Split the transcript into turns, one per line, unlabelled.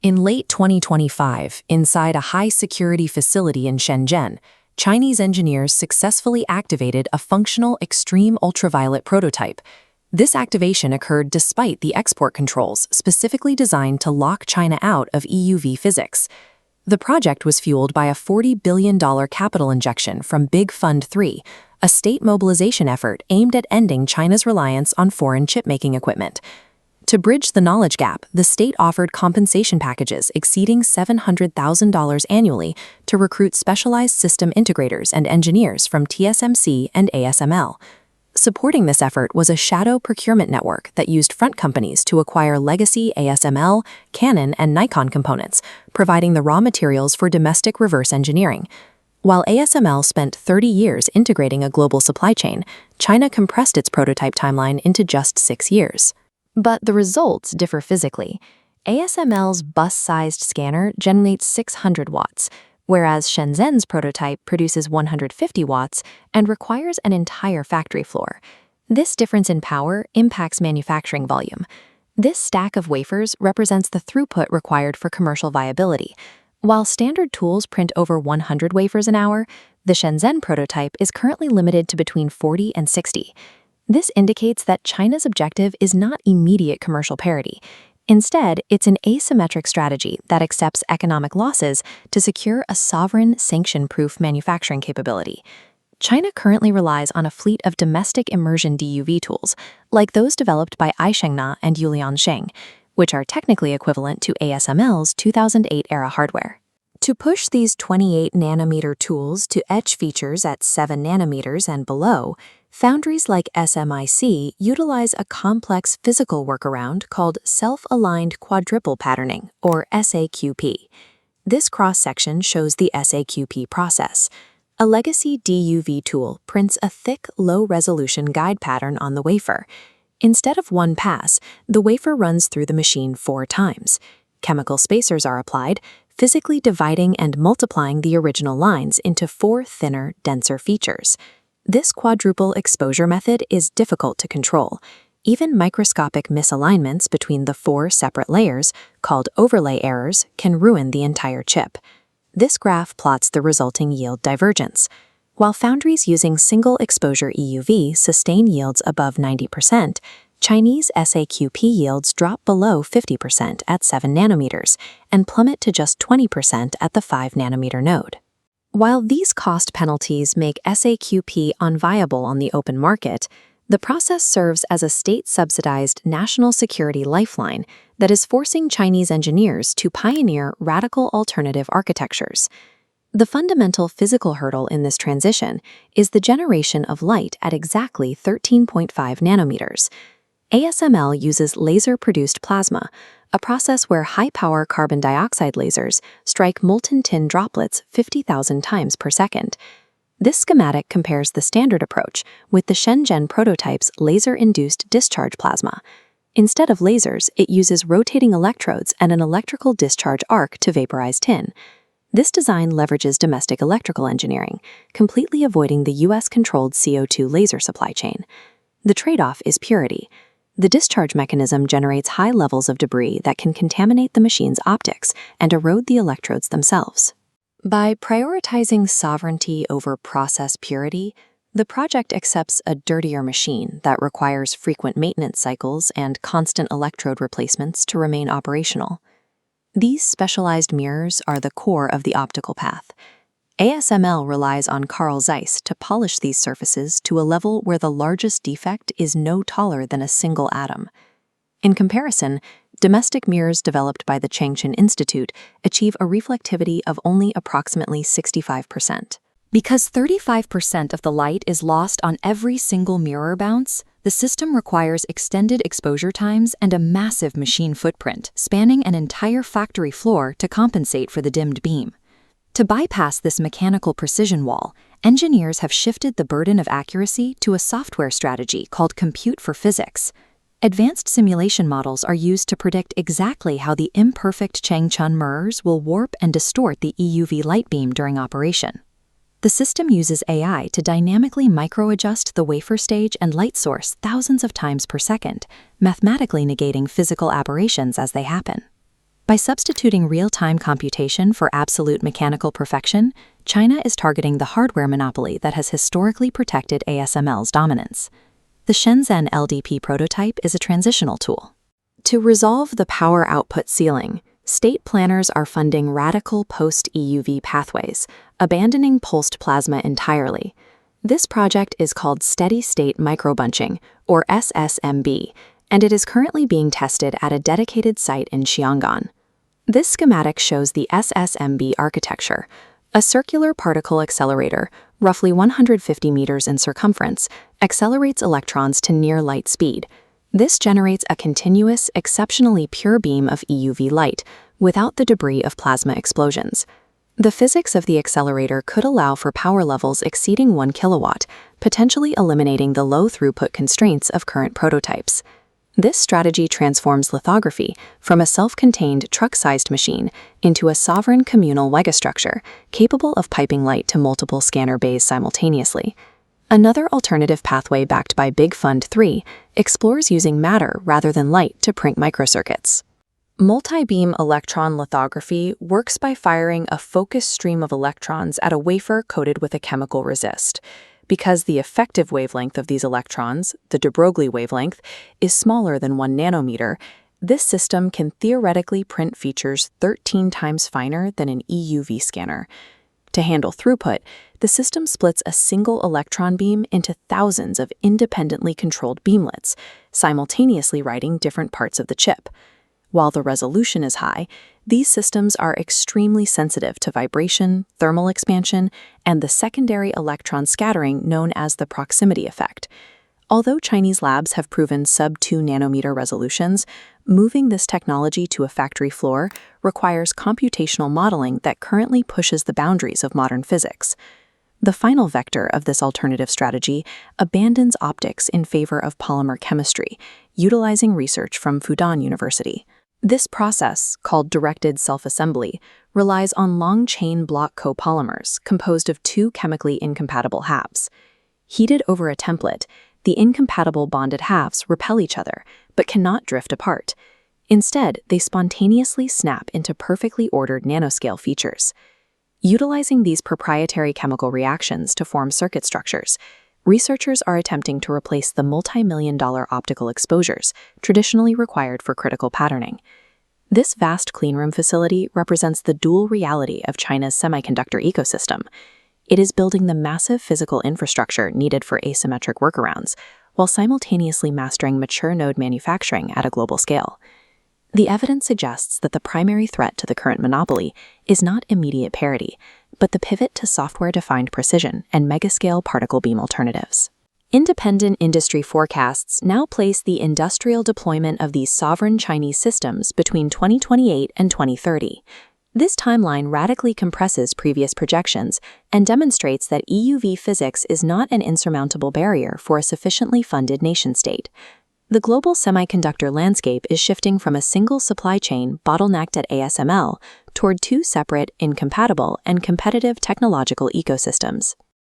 In late 2025, inside a high-security facility in Shenzhen, Chinese engineers successfully activated a functional extreme ultraviolet prototype. This activation occurred despite the export controls specifically designed to lock China out of EUV physics. The project was fueled by a $40 billion capital injection from Big Fund 3, a state mobilization effort aimed at ending China's reliance on foreign chip-making equipment. To bridge the knowledge gap, the state offered compensation packages exceeding $700,000 annually to recruit specialized system integrators and engineers from TSMC and ASML. Supporting this effort was a shadow procurement network that used front companies to acquire legacy ASML, Canon, and Nikon components, providing the raw materials for domestic reverse engineering. While ASML spent 30 years integrating a global supply chain, China compressed its prototype timeline into just 6 years. But the results differ physically. ASML's bus-sized scanner generates 600 watts, whereas Shenzhen's prototype produces 150 watts and requires an entire factory floor. This difference in power impacts manufacturing volume. This stack of wafers represents the throughput required for commercial viability. While standard tools print over 100 wafers an hour, the Shenzhen prototype is currently limited to between 40 and 60. This indicates that China's objective is not immediate commercial parity. Instead, it's an asymmetric strategy that accepts economic losses to secure a sovereign, sanction-proof manufacturing capability. China currently relies on a fleet of domestic immersion DUV tools, like those developed by Aishengna and Yuliansheng, which are technically equivalent to ASML's 2008-era hardware. To push these 28-nanometer tools to etch features at 7 nanometers and below, foundries like SMIC utilize a complex physical workaround called self-aligned quadruple patterning, or SAQP. This cross-section shows the SAQP process. A legacy DUV tool prints a thick, low-resolution guide pattern on the wafer. Instead of one pass, the wafer runs through the machine 4 times. Chemical spacers are applied, physically dividing and multiplying the original lines into 4 thinner, denser features. This quadruple exposure method is difficult to control. Even microscopic misalignments between the 4 separate layers, called overlay errors, can ruin the entire chip. This graph plots the resulting yield divergence. While foundries using single-exposure EUV sustain yields above 90%, Chinese SAQP yields drop below 50% at 7 nanometers and plummet to just 20% at the 5-nanometer node. While these cost penalties make SAQP unviable on the open market, the process serves as a state-subsidized national security lifeline that is forcing Chinese engineers to pioneer radical alternative architectures. The fundamental physical hurdle in this transition is the generation of light at exactly 13.5 nanometers. ASML uses laser-produced plasma, a process where high-power carbon dioxide lasers strike molten tin droplets 50,000 times per second. This schematic compares the standard approach with the Shenzhen prototype's laser-induced discharge plasma. Instead of lasers, it uses rotating electrodes and an electrical discharge arc to vaporize tin. This design leverages domestic electrical engineering, completely avoiding the US-controlled CO2 laser supply chain. The trade-off is purity. The discharge mechanism generates high levels of debris that can contaminate the machine's optics and erode the electrodes themselves. By prioritizing sovereignty over process purity, the project accepts a dirtier machine that requires frequent maintenance cycles and constant electrode replacements to remain operational. These specialized mirrors are the core of the optical path. ASML relies on Carl Zeiss to polish these surfaces to a level where the largest defect is no taller than a single atom. In comparison, domestic mirrors developed by the Changchun Institute achieve a reflectivity of only approximately 65%. Because 35% of the light is lost on every single mirror bounce, the system requires extended exposure times and a massive machine footprint spanning an entire factory floor to compensate for the dimmed beam. To bypass this mechanical precision wall, engineers have shifted the burden of accuracy to a software strategy called Compute for Physics. Advanced simulation models are used to predict exactly how the imperfect Changchun mirrors will warp and distort the EUV light beam during operation. The system uses AI to dynamically micro-adjust the wafer stage and light source thousands of times per second, mathematically negating physical aberrations as they happen. By substituting real-time computation for absolute mechanical perfection, China is targeting the hardware monopoly that has historically protected ASML's dominance. The Shenzhen LDP prototype is a transitional tool. To resolve the power output ceiling, state planners are funding radical post-EUV pathways, abandoning pulsed plasma entirely. This project is called Steady-State Microbunching, or SSMB, and it is currently being tested at a dedicated site in Xiang'an. This schematic shows the SSMB architecture, a circular particle accelerator, roughly 150 meters in circumference, accelerates electrons to near light speed. This generates a continuous, exceptionally pure beam of EUV light, without the debris of plasma explosions. The physics of the accelerator could allow for power levels exceeding 1 kilowatt, potentially eliminating the low throughput constraints of current prototypes. This strategy transforms lithography from a self-contained truck-sized machine into a sovereign communal megastructure capable of piping light to multiple scanner bays simultaneously. Another alternative pathway backed by Big Fund 3 explores using matter rather than light to print microcircuits. Multi-beam electron lithography works by firing a focused stream of electrons at a wafer coated with a chemical resist. Because the effective wavelength of these electrons, the de Broglie wavelength, is smaller than 1 nanometer, this system can theoretically print features 13 times finer than an EUV scanner. To handle throughput, the system splits a single electron beam into thousands of independently controlled beamlets, simultaneously writing different parts of the chip. While the resolution is high, these systems are extremely sensitive to vibration, thermal expansion, and the secondary electron scattering known as the proximity effect. Although Chinese labs have proven sub-2 nanometer resolutions, moving this technology to a factory floor requires computational modeling that currently pushes the boundaries of modern physics. The final vector of this alternative strategy abandons optics in favor of polymer chemistry, utilizing research from Fudan University. This process, called directed self-assembly, relies on long-chain block copolymers composed of 2 chemically incompatible halves. Heated over a template, the incompatible bonded halves repel each other, but cannot drift apart. Instead, they spontaneously snap into perfectly ordered nanoscale features. Utilizing these proprietary chemical reactions to form circuit structures, researchers are attempting to replace the multi-million-dollar optical exposures traditionally required for critical patterning. This vast cleanroom facility represents the dual reality of China's semiconductor ecosystem. It is building the massive physical infrastructure needed for asymmetric workarounds, while simultaneously mastering mature node manufacturing at a global scale. The evidence suggests that the primary threat to the current monopoly is not immediate parity, but the pivot to software-defined precision and megascale particle beam alternatives. Independent industry forecasts now place the industrial deployment of these sovereign Chinese systems between 2028 and 2030. This timeline radically compresses previous projections and demonstrates that EUV physics is not an insurmountable barrier for a sufficiently funded nation-state. The global semiconductor landscape is shifting from a single supply chain bottlenecked at ASML toward 2 separate, incompatible, and competitive technological ecosystems.